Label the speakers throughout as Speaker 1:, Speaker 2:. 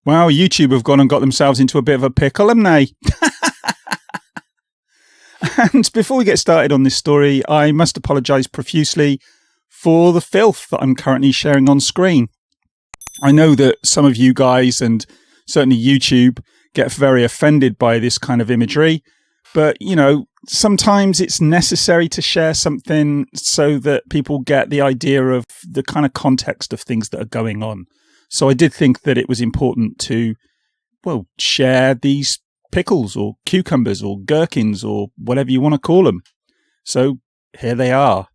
Speaker 1: Wow, YouTube have gone and got themselves into a bit of a pickle, haven't they? And before we get started on this story, I must apologise profusely for the filth that I'm currently sharing on screen. I know that some of you guys, and certainly YouTube, get very offended by this kind of imagery, but, you know, sometimes it's necessary to share something so that people get the idea of the kind of context of things that are going on. So I did think that it was important to, well, share these pickles or cucumbers or gherkins or whatever you want to call them. So here they are.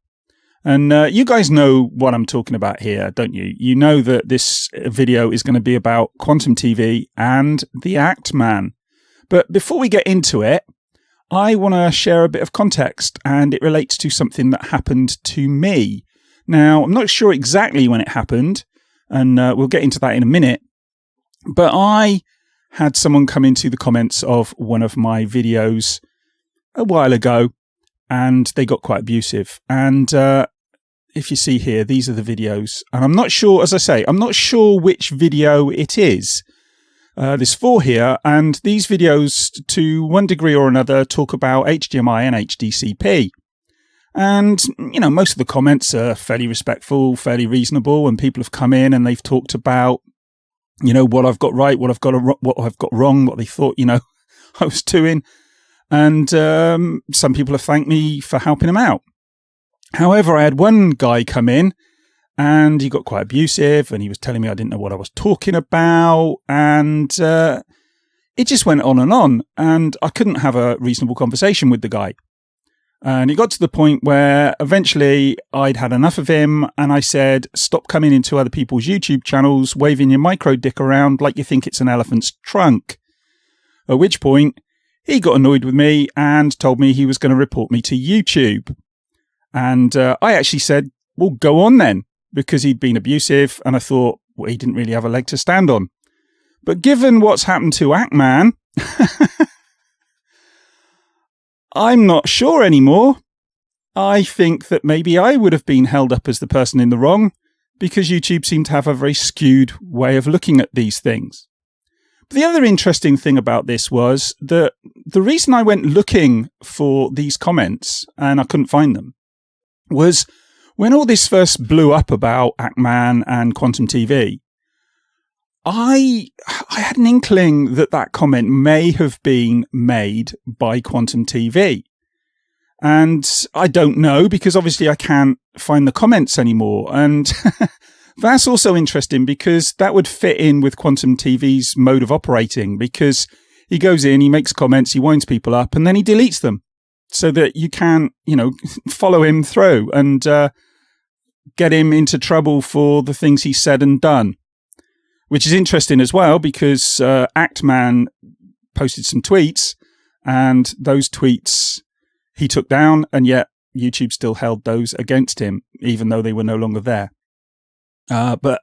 Speaker 1: And you guys know what I'm talking about here, don't you? You know that this video is going to be about Quantum TV and the Act Man. But before we get into it, I want to share a bit of context, and it relates to something that happened to me. Now, I'm not sure exactly when it happened, and we'll get into that in a minute, but I had someone come into the comments of one of my videos a while ago, and they got quite abusive. And if you see here, these are the videos. And I'm not sure, as I say, I'm not sure which video it is. There's 4 here, and these videos, to one degree or another, talk about HDMI and HDCP. And, you know, most of the comments are fairly respectful, fairly reasonable, and people have come in and they've talked about, you know, what I've got right, what I've got wrong, what they thought, you know, I was doing. And some people have thanked me for helping them out. However, I had one guy come in and he got quite abusive, and he was telling me I didn't know what I was talking about, and it just went on, and I couldn't have a reasonable conversation with the guy. And it got to the point where eventually I'd had enough of him, and I said, stop coming into other people's YouTube channels, waving your micro dick around like you think it's an elephant's trunk. At which point he got annoyed with me and told me he was going to report me to YouTube. And I actually said, well, go on then, because he'd been abusive, and I thought, well, he didn't really have a leg to stand on. But given what's happened to Act Man, I'm not sure anymore. I think that maybe I would have been held up as the person in the wrong, because YouTube seemed to have a very skewed way of looking at these things. But the other interesting thing about this was that the reason I went looking for these comments, and I couldn't find them, was when all this first blew up about Act Man and Quantum TV, I had an inkling that that comment may have been made by Quantum TV. And I don't know, because obviously I can't find the comments anymore. And that's also interesting, because that would fit in with Quantum TV's mode of operating, because he goes in, he makes comments, he winds people up, and then he deletes them so that you can't, you know, follow him through and get him into trouble for the things he said and done. Which is interesting as well, because Act Man posted some tweets, and those tweets he took down, and yet YouTube still held those against him, even though they were no longer there. But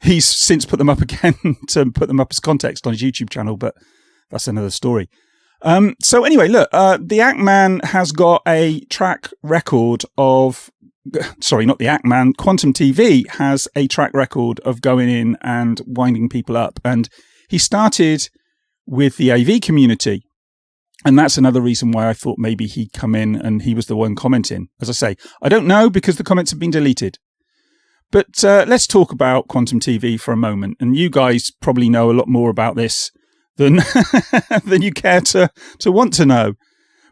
Speaker 1: he's since put them up again to put them up as context on his YouTube channel, but that's another story. So anyway, look, the Act Man has got a track record of... Sorry, not the Act Man. Quantum TV has a track record of going in and winding people up. And he started with the AV community. And that's another reason why I thought maybe he'd come in and he was the one commenting. As I say, I don't know, because the comments have been deleted. But let's talk about Quantum TV for a moment. And you guys probably know a lot more about this than than you care to want to know.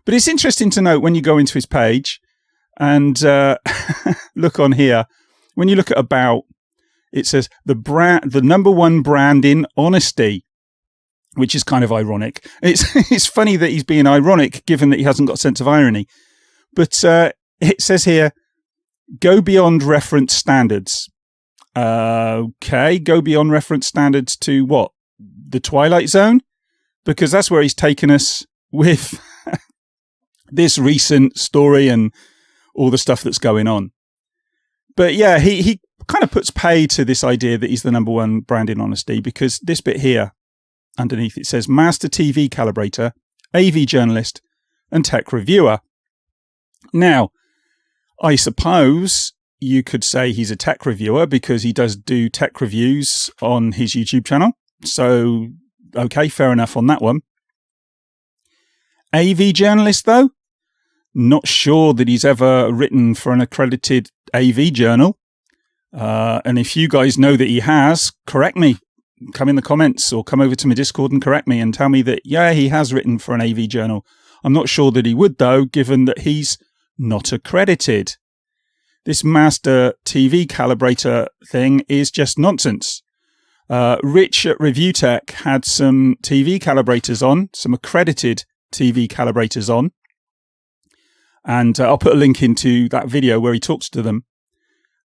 Speaker 1: But it's interesting to note when you go into his page and look on here, when you look at about, it says the number one brand in honesty, which is kind of ironic. It's funny that he's being ironic, given that he hasn't got a sense of irony. But it says here, go beyond reference standards. Okay, go beyond reference standards to what? The Twilight Zone? Because that's where he's taken us with this recent story and all the stuff that's going on. But yeah, he kind of puts pay to this idea that he's the number one brand in honesty, because this bit here underneath it says master TV calibrator, AV journalist, and tech reviewer. Now, I suppose you could say he's a tech reviewer because he does do tech reviews on his YouTube channel. So, okay, fair enough on that one. AV journalist, though? Not sure that he's ever written for an accredited AV journal. And if you guys know that he has, correct me. Come in the comments or come over to my Discord and correct me and tell me that, yeah, he has written for an AV journal. I'm not sure that he would, though, given that he's not accredited. This master TV calibrator thing is just nonsense. Rich at Review Tech had some TV calibrators on, some accredited TV calibrators on. And I'll put a link into that video where he talks to them.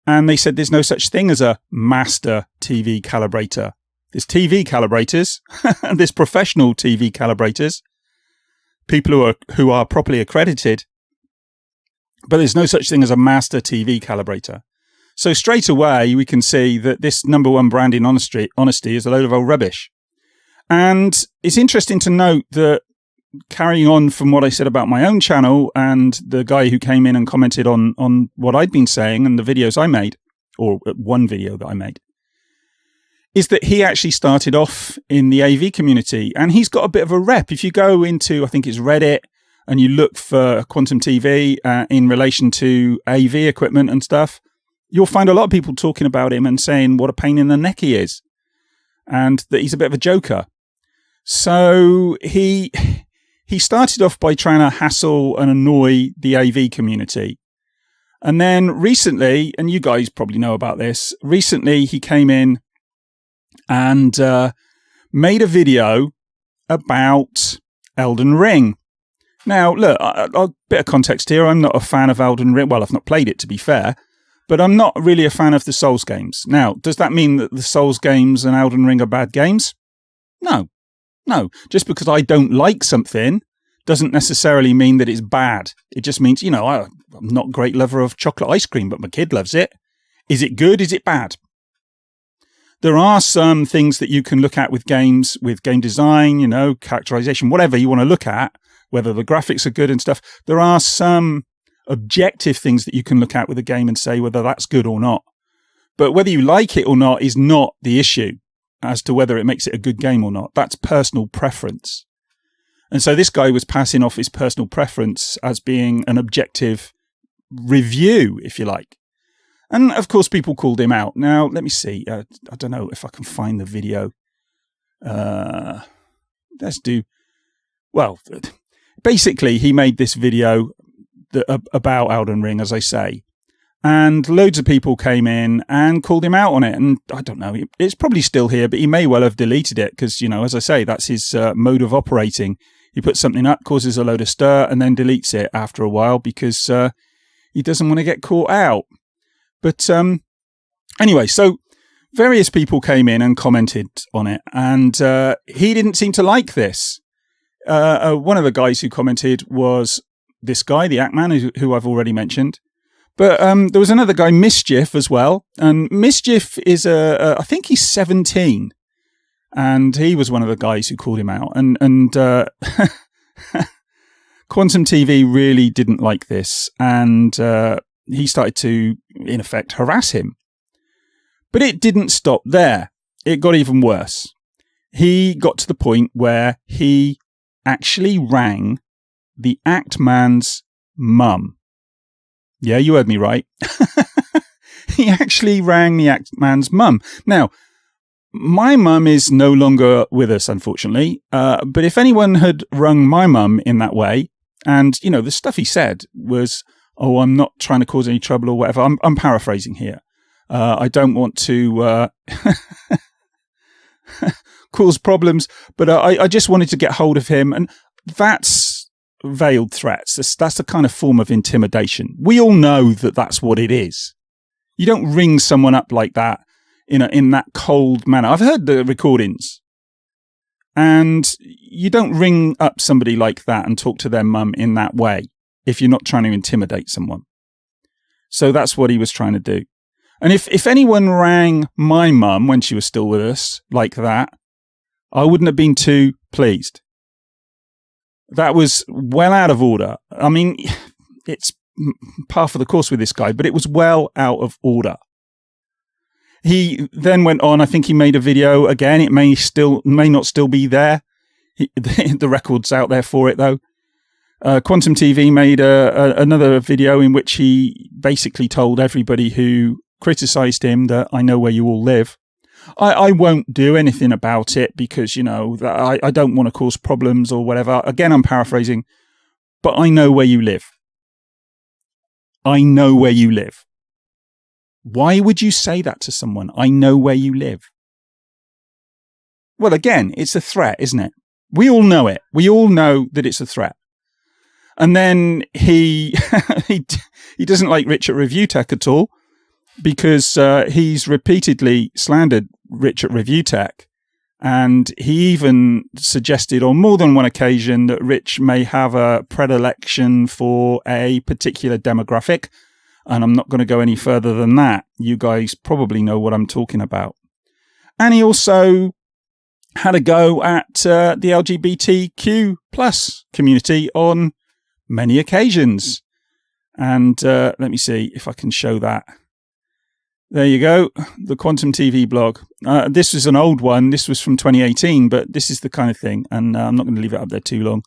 Speaker 1: And they said there's no such thing as a master TV calibrator. There's TV calibrators, and there's professional TV calibrators, people who are properly accredited. But there's no such thing as a master TV calibrator. So straight away, we can see that this number one brand in honesty is a load of old rubbish. And it's interesting to note that, carrying on from what I said about my own channel and the guy who came in and commented on what I'd been saying and the videos I made, or one video that I made, is that he actually started off in the AV community, and he's got a bit of a rep. If you go into, I think it's Reddit, and you look for Quantum TV in relation to AV equipment and stuff, you'll find a lot of people talking about him and saying what a pain in the neck he is, and that he's a bit of a joker. So he started off by trying to hassle and annoy the AV community. And then recently, and you guys probably know about this, recently he came in and made a video about Elden Ring. Now, look, a bit of context here. I'm not a fan of Elden Ring. Well, I've not played it, to be fair, but I'm not really a fan of the Souls games. Now, does that mean that the Souls games and Elden Ring are bad games? No. Just because I don't like something doesn't necessarily mean that it's bad. It just means, I'm not a great lover of chocolate ice cream, but my kid loves it. Is it good? Is it bad? There are some things that you can look at with games, with game design, characterization, whatever you want to look at, whether the graphics are good and stuff. There are some objective things that you can look at with a game and say whether that's good or not. But whether you like it or not is not the issue as to whether it makes it a good game or not. That's personal preference. And so this guy was passing off his personal preference as being an objective review, if you like. And of course, people called him out. Now, let me see. I don't know if I can find the video. Let's do. Well, basically, he made this video about Elden Ring, as I say. And loads of people came in and called him out on it. And I don't know, it's probably still here, but he may well have deleted it because, as I say, that's his mode of operating. He puts something up, causes a load of stir, and then deletes it after a while because he doesn't want to get caught out. But anyway, so various people came in and commented on it, and he didn't seem to like this. One of the guys who commented was this guy, the Ackman, who I've already mentioned. But there was another guy, Mischief, as well. And Mischief is, I think he's 17. And he was one of the guys who called him out. And Quantum TV really didn't like this. And he started to, in effect, harass him. But it didn't stop there. It got even worse. He got to the point where he actually rang the Act Man's mum. Yeah, you heard me right. He actually rang the Act Man's mum. Now, my mum is no longer with us, unfortunately. But if anyone had rung my mum in that way, and, the stuff he said was, oh, I'm not trying to cause any trouble or whatever. I'm paraphrasing here. I don't want to cause problems, but I just wanted to get hold of him. And that's veiled threats. That's a kind of form of intimidation. We all know that that's what it is. You don't ring someone up like that in that cold manner. I've heard the recordings. And you don't ring up somebody like that and talk to their mum in that way if you're not trying to intimidate someone. So that's what he was trying to do. And if anyone rang my mum when she was still with us like that, I wouldn't have been too pleased. That was well out of order. I mean, it's par for the course with this guy, but it was well out of order. He then went on. I think he made a video again. It may not still be there. The record's out there for it though. Quantum TV made another video in which he basically told everybody who criticised him that I know where you all live. I won't do anything about it because, you know, I don't want to cause problems or whatever. Again, I'm paraphrasing, but I know where you live. I know where you live. Why would you say that to someone? I know where you live. Well, again, it's a threat, isn't it? We all know it. We all know that it's a threat. And then he doesn't like Rich at Review Tech at all because he's repeatedly slandered Rich at Review Tech. And he even suggested on more than one occasion that Rich may have a predilection for a particular demographic. And I'm not going to go any further than that. You guys probably know what I'm talking about. And he also had a go at the LGBTQ plus community on many occasions. And let me see if I can show that. There you go. The Quantum TV blog. This was an old one. This was from 2018, but this is the kind of thing. And I'm not going to leave it up there too long.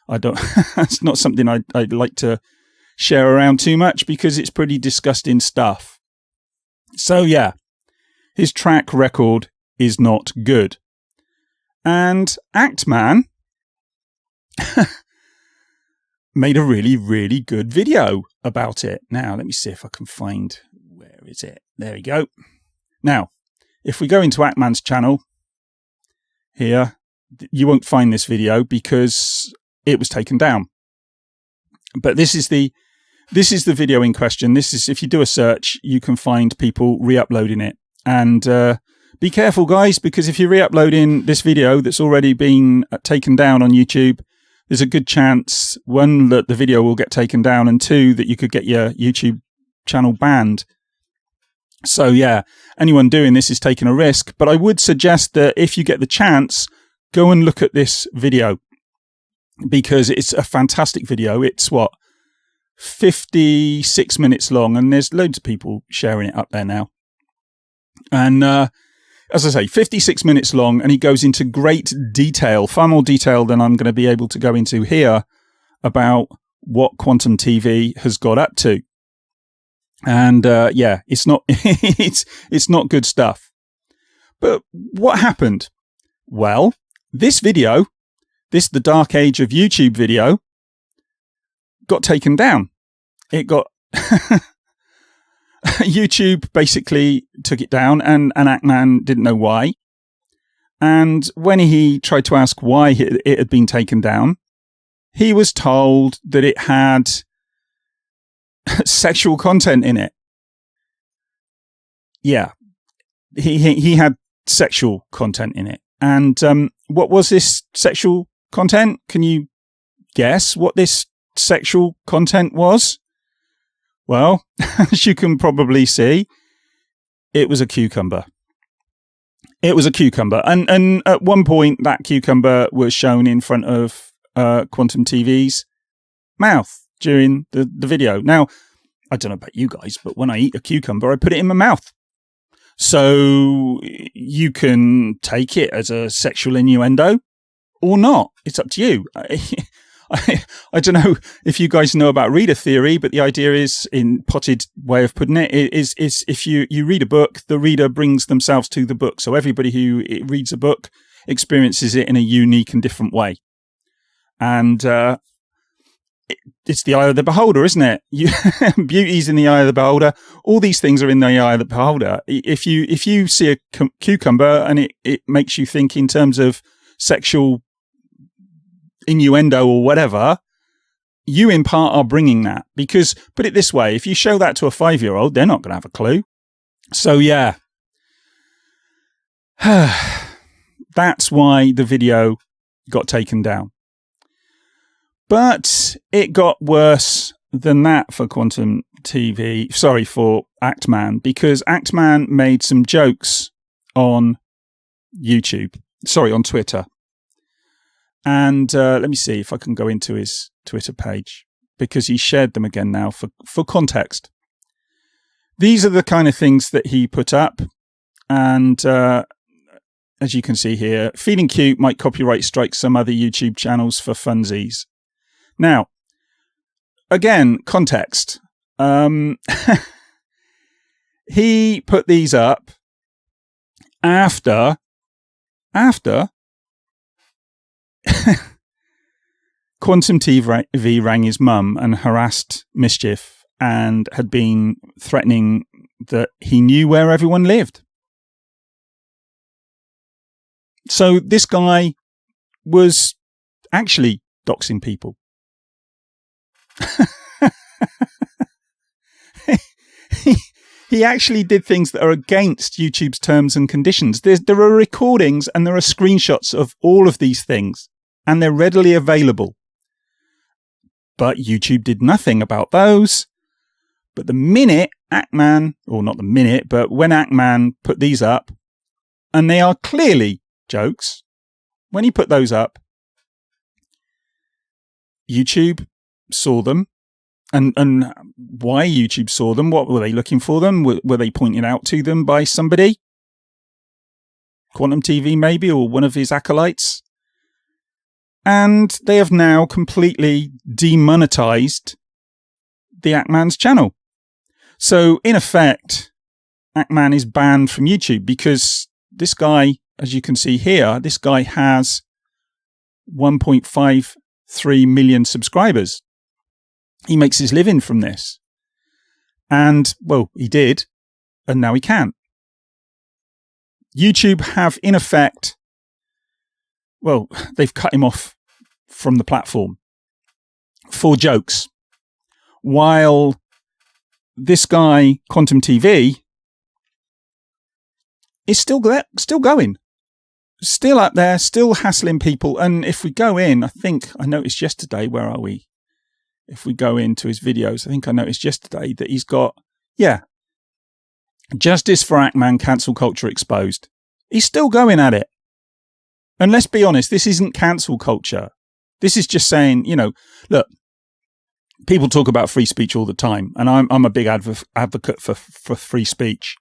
Speaker 1: It's not something I'd like to share around too much because it's pretty disgusting stuff. So yeah, his track record is not good. And Actman made a really, really good video about it. Now, let me see if I can find, where is it? There we go. Now, if we go into Actman's channel here, you won't find this video because it was taken down. But this is the video in question. This is, if you do a search, you can find people re-uploading it. And be careful, guys, because if you're re-uploading this video that's already been taken down on YouTube, there's a good chance, one, that the video will get taken down, and two, that you could get your YouTube channel banned. So yeah, anyone doing this is taking a risk. But I would suggest that if you get the chance, go and look at this video because it's a fantastic video. It's 56 minutes long, and there's loads of people sharing it up there now. And as I say, 56 minutes long, and he goes into great detail, far more detail than I'm going to be able to go into here, about what Quantum TV has got up to. And yeah, it's not it's not good stuff. But what happened? Well, this video, the Dark Age of YouTube video, got taken down. It got YouTube basically took it down, and Actman didn't know why. And when he tried to ask why it had been taken down, he was told that it had sexual content in it. Yeah, he had sexual content in it. And what was this sexual content? Can you guess what this sexual content was? Well, as you can probably see, it was a cucumber. It was a cucumber. And at one point, that cucumber was shown in front of Quantum TV's mouth during the video. Now, I don't know about you guys, but when I eat a cucumber, I put it in my mouth. So you can take it as a sexual innuendo or not. It's up to you. I don't know if you guys know about reader theory, but the idea is, in potted way of putting it, is if you read a book, the reader brings themselves to the book. So everybody who reads a book experiences it in a unique and different way. And it's the eye of the beholder, isn't it? Beauty's in the eye of the beholder. All these things are in the eye of the beholder. If you see a cucumber and it makes you think in terms of sexual innuendo or whatever, you in part are bringing that. Because, put it this way, if you show that to a 5-year-old, they're not going to have a clue. So yeah, that's why the video got taken down. But it got worse than that for Quantum TV, for Actman, because Actman made some jokes on on Twitter. And let me see if I can go into his Twitter page, because he shared them again now for context. these are the kind of things that he put up. And as you can see here, feeling cute might copyright strike some other YouTube channels for funsies. Now, again, context. He put these up after Quantum TV rang his mum and harassed Mischief and had been threatening that he knew where everyone lived. So this guy was actually doxing people. He actually did things that are against YouTube's terms and conditions. There are recordings and there are screenshots of all of these things, and they're readily available. But YouTube did nothing about those. But the minute Ackman, or not the minute, but when Ackman put these up, and they are clearly jokes, when he put those up, YouTube saw them. And why YouTube saw them? What were they looking for them? Were they pointed out to them by somebody? Quantum TV maybe, or one of his acolytes? And they have now completely demonetized the Ackman's channel. So in effect, Ackman is banned from YouTube because this guy, as you can see here, this guy has 1.53 million subscribers. He makes his living from this. And, well, he did, and now he can't. YouTube have, in effect, well, they've cut him off from the platform for jokes. While this guy, Quantum TV, is still going. Still up there, still hassling people. And if we go in, I noticed yesterday, where are we? If we go into his videos, I think I noticed yesterday that he's got, Justice for Ackman, cancel culture exposed. He's still going at it. And let's be honest, this isn't cancel culture. This is just saying, look, people talk about free speech all the time, and I'm a big advocate for free speech.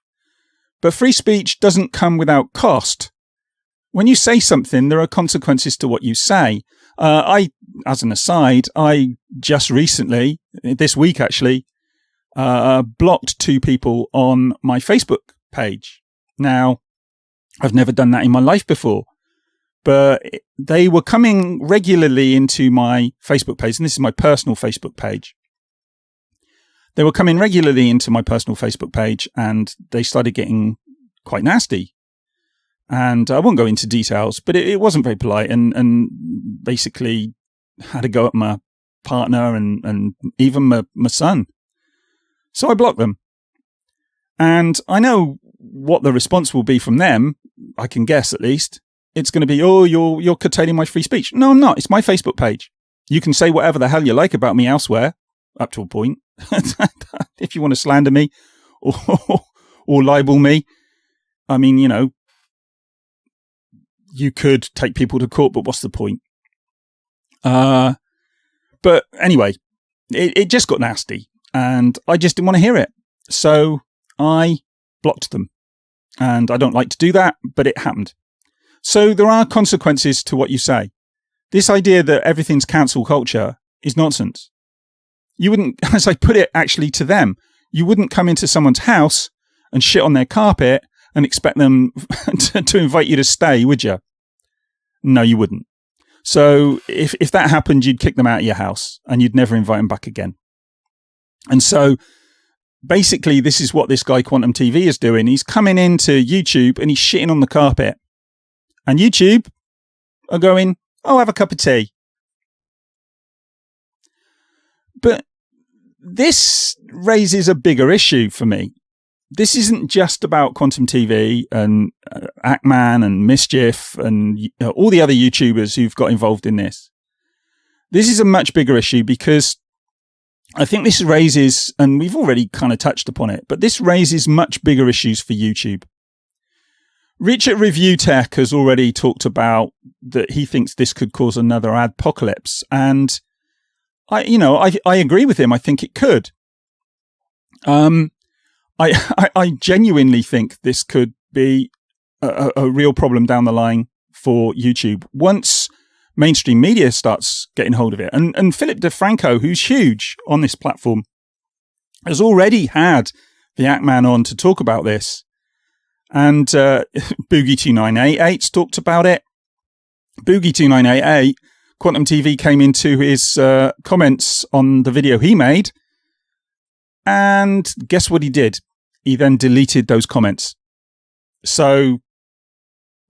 Speaker 1: But free speech doesn't come without cost. When you say something, there are consequences to what you say. As an aside, I just recently, this week actually, blocked 2 people on my Facebook page. Now, I've never done that in my life before, but they were coming regularly into my Facebook page, and this is my personal Facebook page. They were coming regularly into my personal Facebook page, and they started getting quite nasty. And I won't go into details, but it wasn't very polite, and basically had to go at my partner and even my son. So I blocked them. And I know what the response will be from them. I can guess, at least. It's going to be, oh, you're curtailing my free speech. No, I'm not. It's my Facebook page. You can say whatever the hell you like about me elsewhere, up to a point. If you want to slander me or libel me, I mean, you could take people to court, but what's the point? But anyway, it just got nasty, and I just didn't want to hear it. So I blocked them. And I don't like to do that, but it happened. So there are consequences to what you say. This idea that everything's cancel culture is nonsense. You wouldn't, as I put it actually to them, you wouldn't come into someone's house and shit on their carpet and expect them to invite you to stay, would you? No, you wouldn't. So if that happened, you'd kick them out of your house and you'd never invite them back again. And so basically, this is what this guy Quantum TV is doing. He's coming into YouTube and he's shitting on the carpet. And YouTube are going, oh, have a cup of tea. But this raises a bigger issue for me. This isn't just about Quantum TV and Ackman and Mischief and all the other YouTubers who've got involved in this. This is a much bigger issue because I think this raises, and we've already kind of touched upon it, but this raises much bigger issues for YouTube. Rich at Review Tech has already talked about that he thinks this could cause another adpocalypse. And I agree with him. I think it could. I genuinely think this could be a real problem down the line for YouTube once mainstream media starts getting hold of it. And Philip DeFranco, who's huge on this platform, has already had the Act Man on to talk about this. And Boogie2988's talked about it. Boogie2988, Quantum TV came into his comments on the video he made. And guess what he did? He then deleted those comments. So,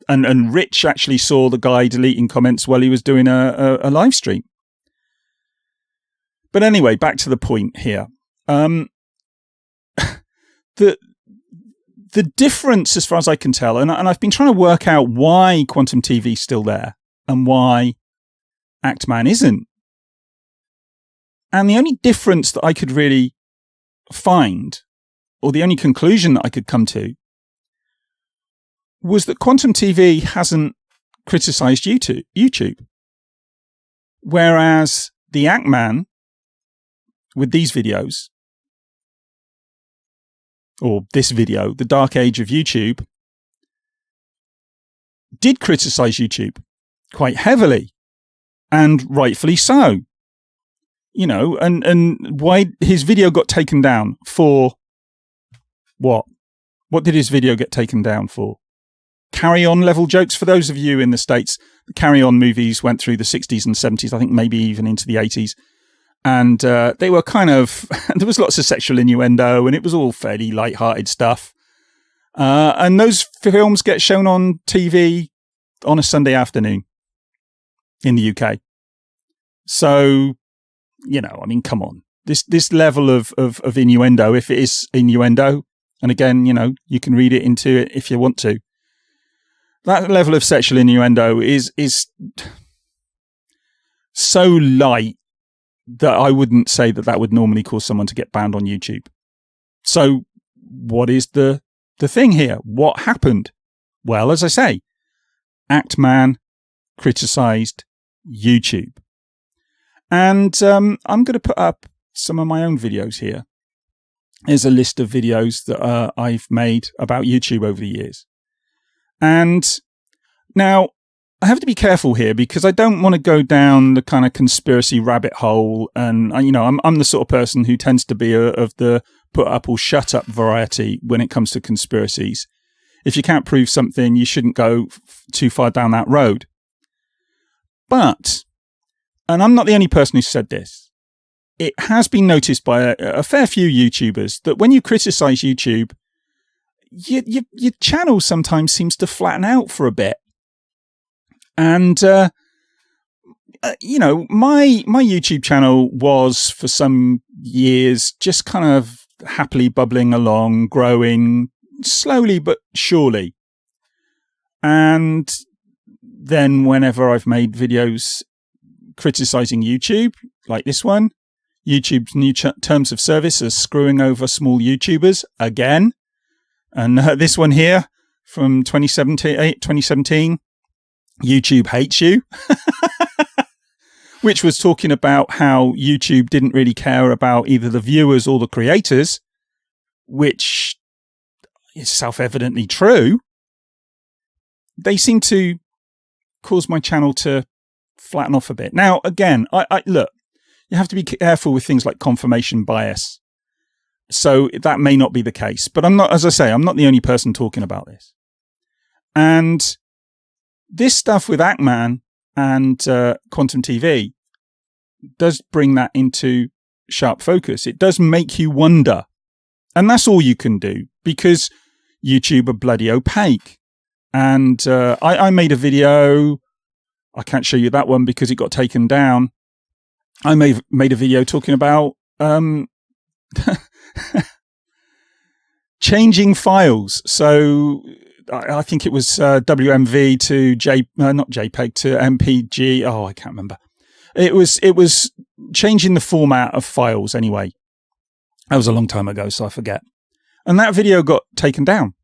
Speaker 1: and Rich actually saw the guy deleting comments while he was doing a live stream. But anyway, back to the point here. The difference, as far as I can tell, and I've been trying to work out why Quantum TV is still there and why Act Man isn't. And the only difference that I could really find, or the only conclusion that I could come to, was that Quantum TV hasn't criticized YouTube. Whereas the Act Man, with these videos, or this video, The Dark Age of YouTube, did criticize YouTube quite heavily, and rightfully so. You know, and why his video got taken down for what? What did his video get taken down for? Carry On level jokes. For those of you in the States, the Carry On movies went through the 60s and 70s, I think maybe even into the 80s. And they were kind of, there was lots of sexual innuendo, and it was all fairly light-hearted stuff. And those films get shown on TV on a Sunday afternoon in the UK. So, you know, I mean, come on. This level of innuendo, if it is innuendo, and again, you know, you can read it into it if you want to. That level of sexual innuendo is so light that I wouldn't say that would normally cause someone to get banned on YouTube. So what is the thing here? What happened? Well, as I say, Act Man criticized YouTube. And I'm going to put up some of my own videos here. Here's a list of videos that I've made about YouTube over the years. And now, I have to be careful here because I don't want to go down the kind of conspiracy rabbit hole. And, you know, I'm the sort of person who tends to be of the put up or shut up variety when it comes to conspiracies. If you can't prove something, you shouldn't go too far down that road. But, and I'm not the only person who said this, it has been noticed by a fair few YouTubers that when you criticize YouTube, your channel sometimes seems to flatten out for a bit. And, you know, my YouTube channel was for some years just kind of happily bubbling along, growing slowly but surely. And then whenever I've made videos criticizing YouTube, like this one, YouTube's new terms of service are screwing over small YouTubers again. And this one here from 2017, YouTube hates you, which was talking about how YouTube didn't really care about either the viewers or the creators, which is self-evidently true. They seem to cause my channel to flatten off a bit. Now, again, I look, you have to be careful with things like confirmation bias. So that may not be the case, but I'm not, as I say, I'm not the only person talking about this. And this stuff with Act Man and Quantum TV does bring that into sharp focus. It does make you wonder. And that's all you can do because YouTube are bloody opaque. And I made a video. I can't show you that one because it got taken down. I made a video talking about changing files. So I think it was WMV to not JPEG to MPG. Oh, I can't remember. It was changing the format of files anyway. That was a long time ago, so I forget. And that video got taken down.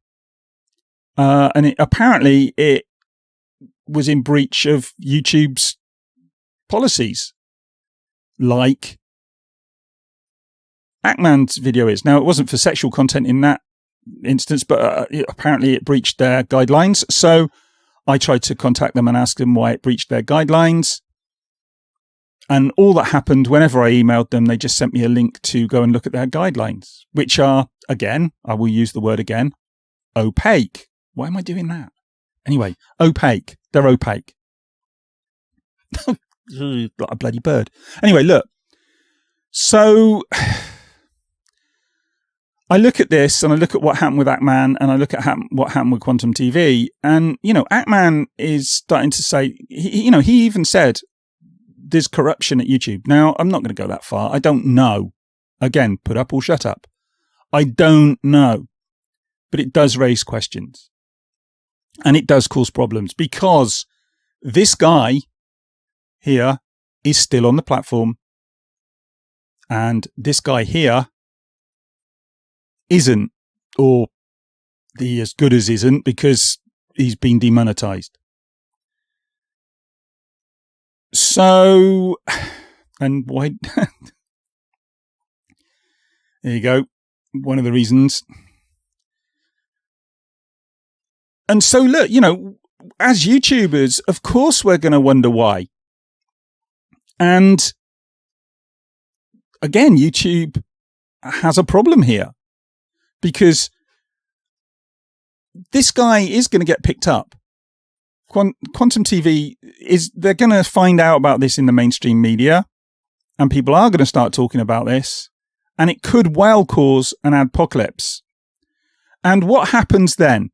Speaker 1: And apparently it was in breach of YouTube's policies. Like Ackman's video is. Now, it wasn't for sexual content in that instance, but apparently it breached their guidelines. So I tried to contact them and ask them why it breached their guidelines. And all that happened, whenever I emailed them, they just sent me a link to go and look at their guidelines, which are, again, I will use the word again, opaque. Why am I doing that? Anyway, opaque. They're opaque. Like a bloody bird. Anyway, look. So I look at this and I look at what happened with Ackman and I look at what happened with Quantum TV. And, Ackman is starting to say, he even said, there's corruption at YouTube. Now, I'm not going to go that far. I don't know. Again, put up or shut up. I don't know. But it does raise questions. And it does cause problems because this guy here is still on the platform. And this guy here isn't, or the as good as isn't, because he's been demonetized. So, and why? There you go. One of the reasons. And so, look, as YouTubers, of course, we're going to wonder why. And again, YouTube has a problem here because this guy is going to get picked up. Quantum TV they're going to find out about this in the mainstream media and people are going to start talking about this and it could well cause an adpocalypse. And what happens then?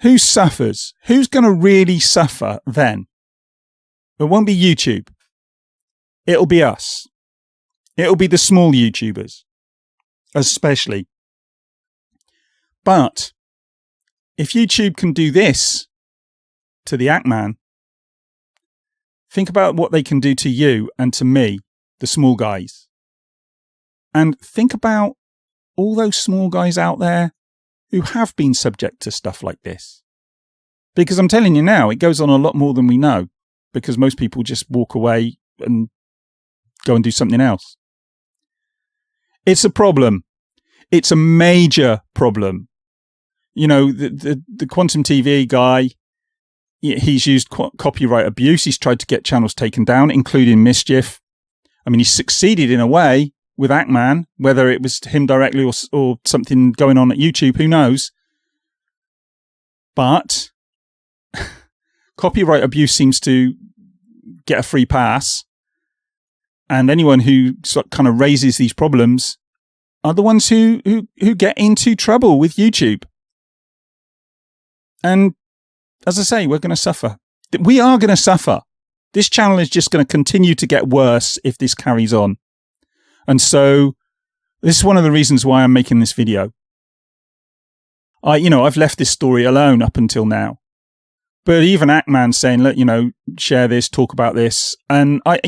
Speaker 1: Who suffers? Who's going to really suffer then? It won't be YouTube. It'll be us. It'll be the small YouTubers, especially. But if YouTube can do this to the Ackman, think about what they can do to you and to me, the small guys. And think about all those small guys out there who have been subject to stuff like this. Because I'm telling you now, it goes on a lot more than we know, because most people just walk away and go and do something else. It's a problem. It's a major problem. The Quantum TV guy, he's used copyright abuse. He's tried to get channels taken down, including Mischief. I mean, he's succeeded in a way with Ackman, whether it was him directly or something going on at YouTube, who knows? But copyright abuse seems to get a free pass. And anyone who sort of kind of raises these problems are the ones who get into trouble with YouTube. And as I say, we're going to suffer. We are going to suffer. This channel is just going to continue to get worse if this carries on. And so this is one of the reasons why I'm making this video. I've left this story alone up until now. But even Ackman's saying, look, share this, talk about this. And I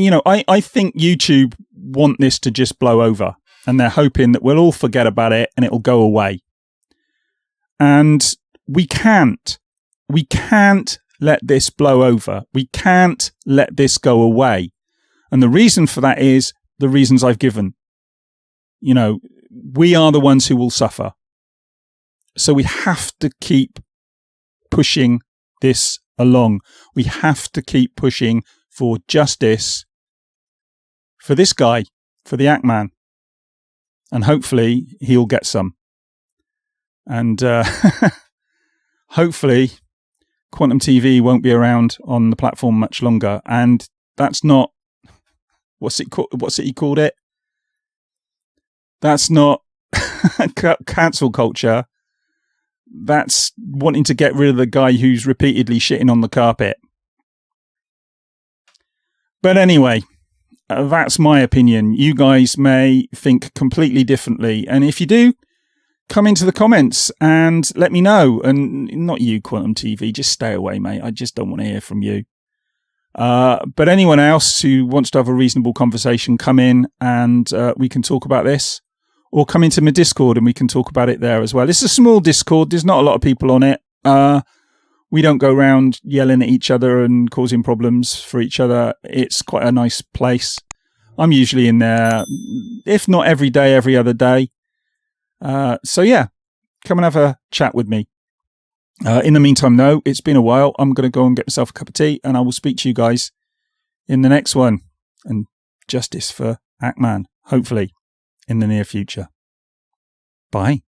Speaker 1: think YouTube want this to just blow over. And they're hoping that we'll all forget about it and it'll go away. And we can't let this blow over. We can't let this go away. And the reason for that is the reasons I've given. We are the ones who will suffer. So we have to keep pushing this along. We have to keep pushing for justice for this guy, for the Ackman. And hopefully he'll get some. And hopefully Quantum TV won't be around on the platform much longer. And that's not, what's it he called it? That's not cancel culture. That's wanting to get rid of the guy who's repeatedly shitting on the carpet. But anyway, that's my opinion. You guys may think completely differently. And if you do, come into the comments and let me know. And not you, Quantum TV, just stay away, mate. I just don't want to hear from you. But anyone else who wants to have a reasonable conversation, come in and we can talk about this. Or come into my Discord and we can talk about it there as well. It's a small Discord. There's not a lot of people on it. We don't go around yelling at each other and causing problems for each other. It's quite a nice place. I'm usually in there, if not every day, every other day. So yeah, come and have a chat with me. In the meantime, though, it's been a while. I'm going to go and get myself a cup of tea, and I will speak to you guys in the next one. And justice for Ackman, hopefully, in the near future. Bye.